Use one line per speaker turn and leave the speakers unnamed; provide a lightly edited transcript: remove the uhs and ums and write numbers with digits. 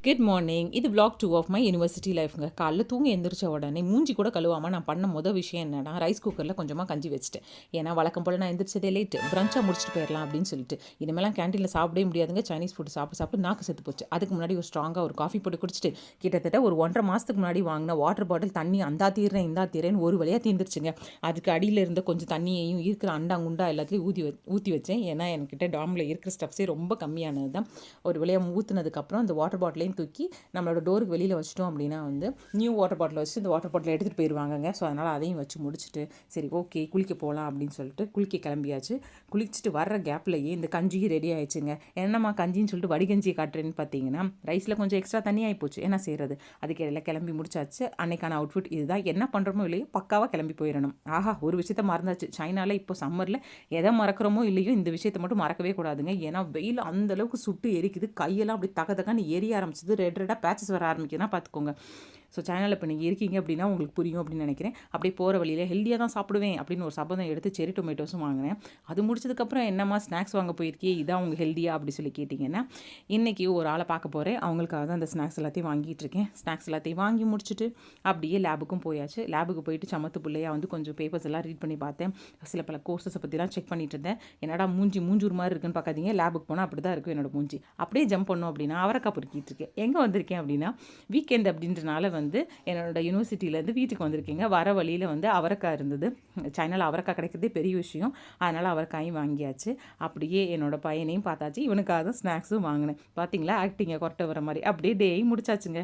Good morning. இது vlog 2 of my university லைஃப்ங்க. காலைல தூங்கி எந்திரிச்ச உடனே மூஞ்சி கூட கழுவாம நான் பண்ண விஷயம் என்னன்னா, ரைஸ் குக்கரில் கொஞ்சமாக கஞ்சி வச்சுட்டேன். ஏன்னா வழக்கம் போல் நான் எந்திரிச்சதே லேட்டு, பிரஞ்சாக முடிச்சுட்டு போயிடலாம் அப்படின்னு சொல்லிட்டு. இனிமேலாம் கேன்டீனில் சாப்பிடவே முடியாதுங்க. சைனீஸ் ஃபுட் சாப்பிட்டு சாப்பிட்டு நாக்கு செத்து போச்சு. அதுக்கு முன்னாடி ஒரு ஸ்ட்ராங்காக ஒரு காஃபி போட்டு குடிச்சிட்டு, கிட்டத்தட்ட ஒரு 1.5 மாதத்துக்கு முன்னாடி வாங்கின வாட்டர் பாட்டில் தண்ணி அந்தா தீர்றேன் இந்தா தீர்றேன்னு ஒரு வழியாக தீர்ந்துருச்சுங்க. அதுக்கு அடியில் இருந்த கொஞ்சம் தண்ணியையும் இருக்கிற அண்டா குண்டா எல்லாத்தையும் ஊற்றி வச்சேன். ஏன்னா என்கிட்ட டாமில் இருக்கிற ஸ்டப்ஸே ரொம்ப கம்மியானது தான். ஒரு வழியாக ஊற்றுனதுக்கப்புறம் அந்த வாட்டர் பாட்டிலையும் தூக்கி நம்மளோட டோருக்கு வெளியில் வச்சிட்டோம் அப்படின்னா நியூ வாட்டர் பாட்டில் வச்சு இந்த வாட்டர் பாட்டில் எடுத்துகிட்டு போயிடுவாங்கங்க. ஸோ அதனால் அதையும் வச்சு முடிச்சுட்டு சரி ஓகே குளிக்க போகலாம் அப்படின்னு சொல்லிட்டு குளிக்க கிளம்பியாச்சு. குளிச்சுட்டு வர்ற கேப்லையே இந்த கஞ்சியும் ரெடி ஆயிடுச்சுங்க. என்னம்மா கஞ்சின்னு சொல்லிட்டு வடிகஞ்சியை காட்டுறேன்னு பார்த்தீங்கன்னா, ரைஸில் கொஞ்சம் எக்ஸ்ட்ரா தண்ணி ஆகிப்போச்சு. என்ன செய்கிறது, அதுக்கு எல்லாம் கிளம்பி முடிச்சாச்சு. அன்னைக்கான அவுட்ஃபிட் இதுதான். என்ன பண்ணுறோமோ இல்லையோ பக்காவாக கிளம்பி போயிடணும். ஆஹா, ஒரு விஷயத்த மறந்தாச்சு. சைனாவில் இப்போ சம்மரில் எதை மறக்கிறோமோ இல்லையோ இந்த விஷயத்தை மட்டும் மறக்கவே கூடாதுங்க. ஏன்னா வெயில் அந்தளவுக்கு சுட்டு எரிக்குது. கையெல்லாம் அப்படி தகன்னு எரிய ஆரம்பிச்சது. ரெட் பேச்சஸ் வர ஆரம்பிக்குதுன்னா பார்த்துக்கோங்க. ஸோ சேனலில் இப்போ நீங்கள் இருக்கீங்க அப்படின்னா உங்களுக்கு புரியும் அப்படின்னு நினைக்கிறேன். அப்படியே போகிற வழியில் ஹெல்த்தியாக தான் சாப்பிடுவேன் அப்படின்னு ஒரு சபதம் எடுத்து செரி டொமேட்டோஸும் வாங்கினேன். அது முடிச்சதுக்கப்புறம் என்னம்மா ஸ்நாக்ஸ் வாங்க போயிருக்கே, இதான் உங்கள் ஹெல்த்தியா அப்படி சொல்லி கேட்டிங்கன்னா, இன்றைக்கி ஒரு ஆளை பார்க்க போகிறேன். அவங்களுக்காக தான் அந்த ஸ்நாக்ஸ் எல்லாத்தையும் வாங்கிட்டு இருக்கேன். ஸ்நாக்ஸ் எல்லாத்தையும் வாங்கி முடிச்சுட்டு அப்படியே லேபுக்கும் போயாச்சு. லேபுக்கு போயிட்டு சமத்து பிள்ளையாக கொஞ்சம் பேப்பர்ஸ் எல்லாம் ரீட் பண்ணி பார்த்தேன். சில பல கோர்ஸஸை பற்றிலாம் செக் பண்ணிட்டு இருந்தேன். என்னடா மூஞ்சூர் மாதிரி இருக்குன்னு பார்க்காதீங்க, லேபுக்கு போனால் அப்படி தான் இருக்கும் என்னோட மூஞ்சி. அப்படியே ஜம்ப் பண்ணோம் அப்படின்னா அவரைக்காய் பொறுக்கிட்டு இருக்கேன். எங்கே வந்திருக்கேன் அப்படின்னா, வீக்கெண்ட் அப்படின்றனால என்னோட யூனிவர்சிட்டியிலேருந்து வீட்டுக்கு வந்திருக்கீங்க. வர வழியில் அவரைக்காய் இருந்தது. சைனாவில் அவரைக்காய் கிடைக்கிறதே பெரிய விஷயம். அதனால் அவரைக்காயும் வாங்கியாச்சு. அப்படியே என்னோட பையனையும் பார்த்தாச்சு. இவனுக்காக தான் ஸ்நாக்ஸும் வாங்கினேன். பார்த்தீங்களா, ஆக்டிங்கை கொரட்டை வர மாதிரி அப்படியே டேயும் முடிச்சாச்சுங்க.